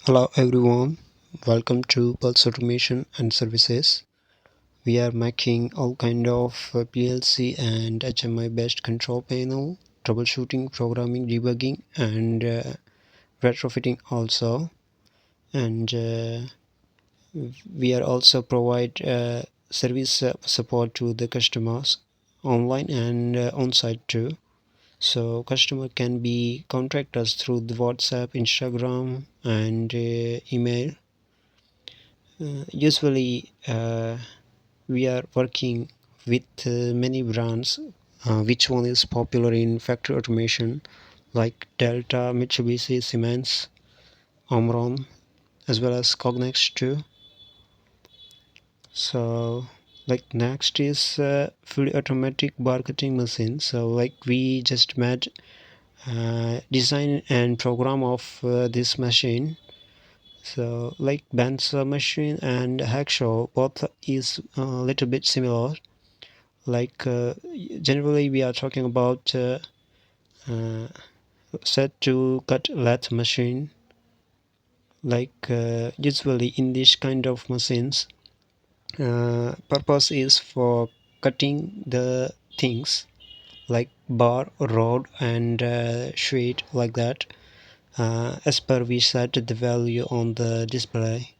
Hello everyone, welcome to Pulse Automation and Services. We are making all kind of PLC and HMI based control panel, troubleshooting, programming, debugging and retrofitting also. And we are also provide service support to the customers online and on-site too. So customer can be contact us through the WhatsApp, Instagram and email. Usually we are working with many brands. Which one is popular in factory automation like Delta, Mitsubishi, Siemens, Omron, as well as Cognex too. So like next is fully automatic bar cutting machine. So like we just made design and program of this machine. So like Bandsaw machine and hacksaw both is a little bit similar. Like generally we are talking about uh, set to cut lathe machine. Like usually in this kind of machines, purpose is for cutting the things like bar, rod and sheet like that, as per we set the value on the display.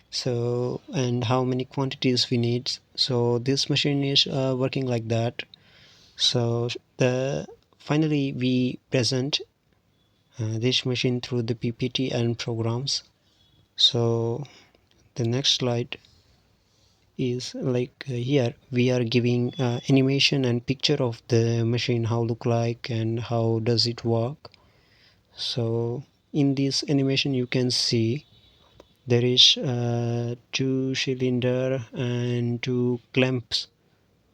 So and how many quantities we need, so this machine is working like that. So the finally we present this machine through the PPT and programs. So the next slide is like here we are giving animation and picture of the machine, how look like and how does it work. So in this animation you can see there is two cylinder and two clamps,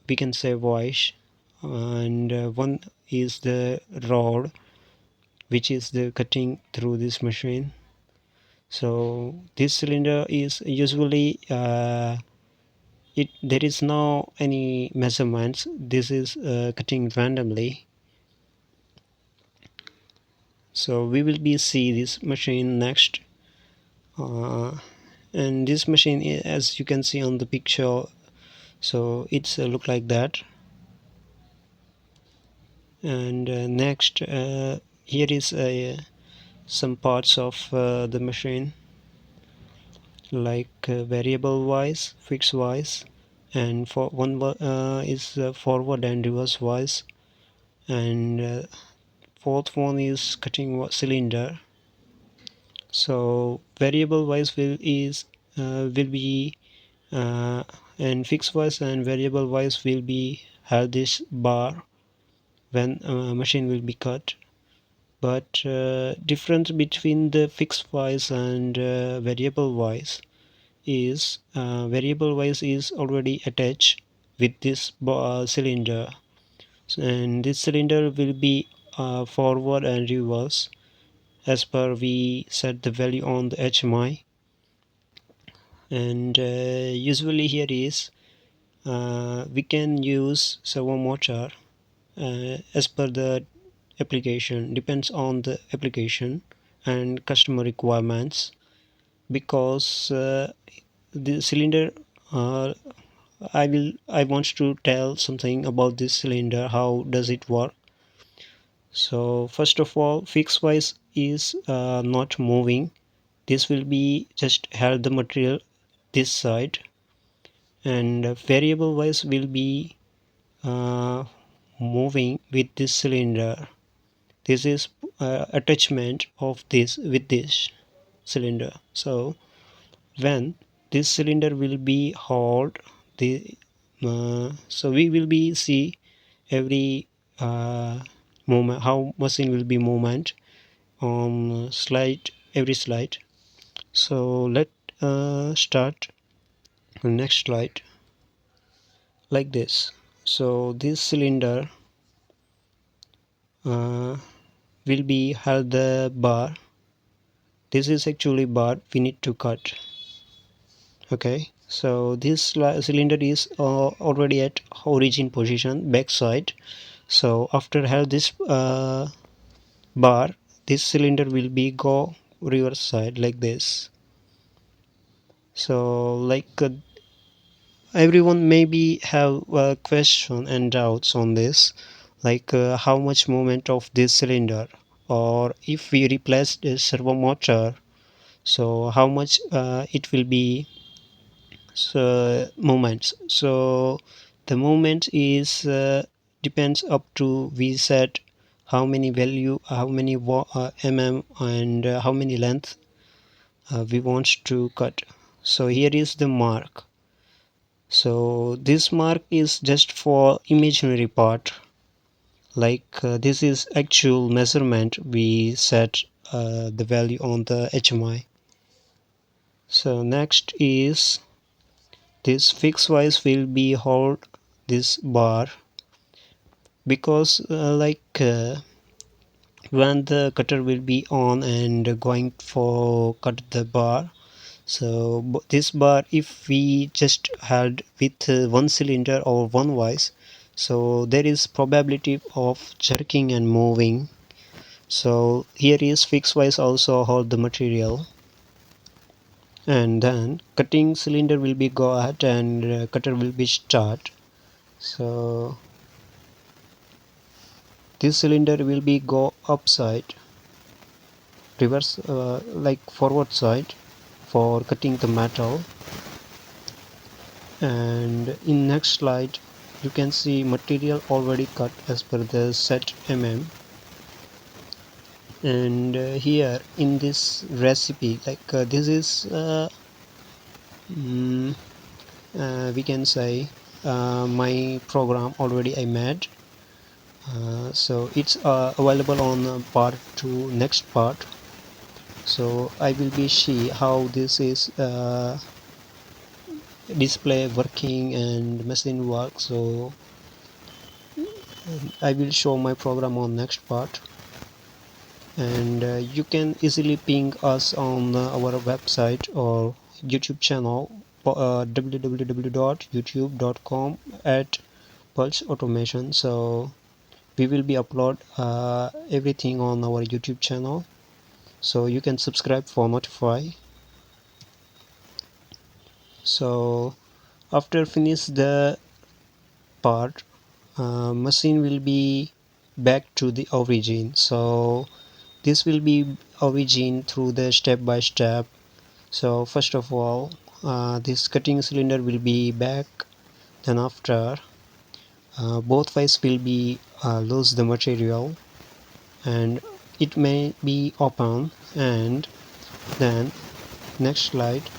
we can say voice, and one is the rod which is the cutting through this machine. So this cylinder is usually it there is no any measurements, this is cutting randomly. So we will be see this machine next, and this machine as you can see on the picture, so it's look like that. And next here is some parts of the machine, like variable wise, fixed wise, and for one is forward and reverse wise, and fourth one is cutting cylinder. So variable wise will be uh, and fixed wise and variable wise will be have this bar when machine will be cut. But difference between the fixed wise and variable wise is variable wise is already attached with this cylinder, and this cylinder will be forward and reverse as per we set the value on the HMI. And usually here is we can use servo motor as per the application, depends on the application and customer requirements. Because the cylinder uh, I want to tell something about this cylinder, how does it work. So first of all, fixed wise is not moving, this will be just held the material this side, and variable wise will be uh, moving with this cylinder. This is attachment of this with this cylinder. So when this cylinder will be hold the so we will be see every moment how machine will be movement on slide, every slide. So let start the next slide like this. So this cylinder will be held the bar, this is actually bar we need to cut. Okay, so this cylinder is already at origin position back side. So after have this bar, this cylinder will be go reverse side like this. So everyone maybe have a question and doubts on this, how much movement of this cylinder, or if we replace the servo motor, so how much it will be, so moments. So the moment is depends up to we set how many value, how many mm, and how many length we want to cut. So here is the mark. So this mark is just for imaginary part, this is actual measurement we set the value on the HMI. So next is this fixed wise will be hold this bar, because when the cutter will be on and going for cut the bar, so this bar if we just had with one cylinder or one vise, so there is probability of jerking and moving. So here is fixed wise also hold the material, and then cutting cylinder will be go ahead and cutter will be start. So this cylinder will be go upside, reverse, forward side for cutting the metal. And in next slide you can see material already cut as per the set and here in this recipe, this is mm, we can say my program already I made. So it's available on part 2 next part. So I will be see how this is display working and machine work. So I will show my program on next part, and you can easily ping us on our website or YouTube channel, www.youtube.com at Pulse Automation. So we will be upload everything on our YouTube channel, so you can subscribe for notify. So after finish the part, machine will be back to the origin. So this will be origin through the step by step. So first of all, this cutting cylinder will be back. Then after, both faces will be lose the material, and it may be open. And then next slide,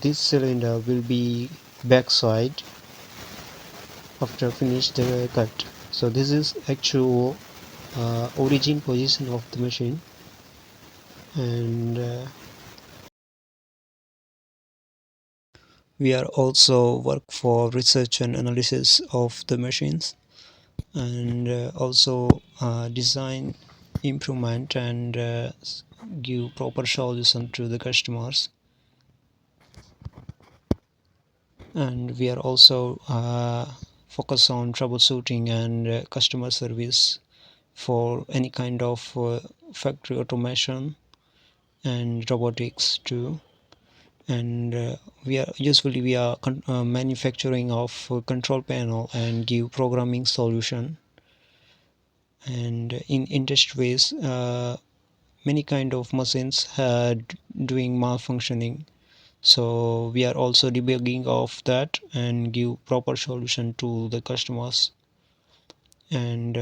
this cylinder will be backside after finish the cut. So this is actual origin position of the machine. And we are also work for research and analysis of the machines, and also design improvement and give proper solution to the customers. And we are also focus on troubleshooting and customer service for any kind of factory automation and robotics too. And we are manufacturing of control panel and give programming solution. And in industries, many kind of machines had doing malfunctioning, so we are also debugging of that and give proper solution to the customers. And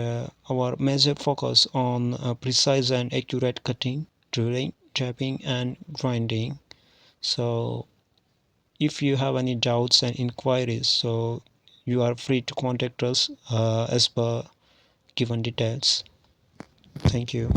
our major focus on precise and accurate cutting, drilling, tapping and grinding. So if you have any doubts and inquiries, so you are free to contact us as per given details. Thank you.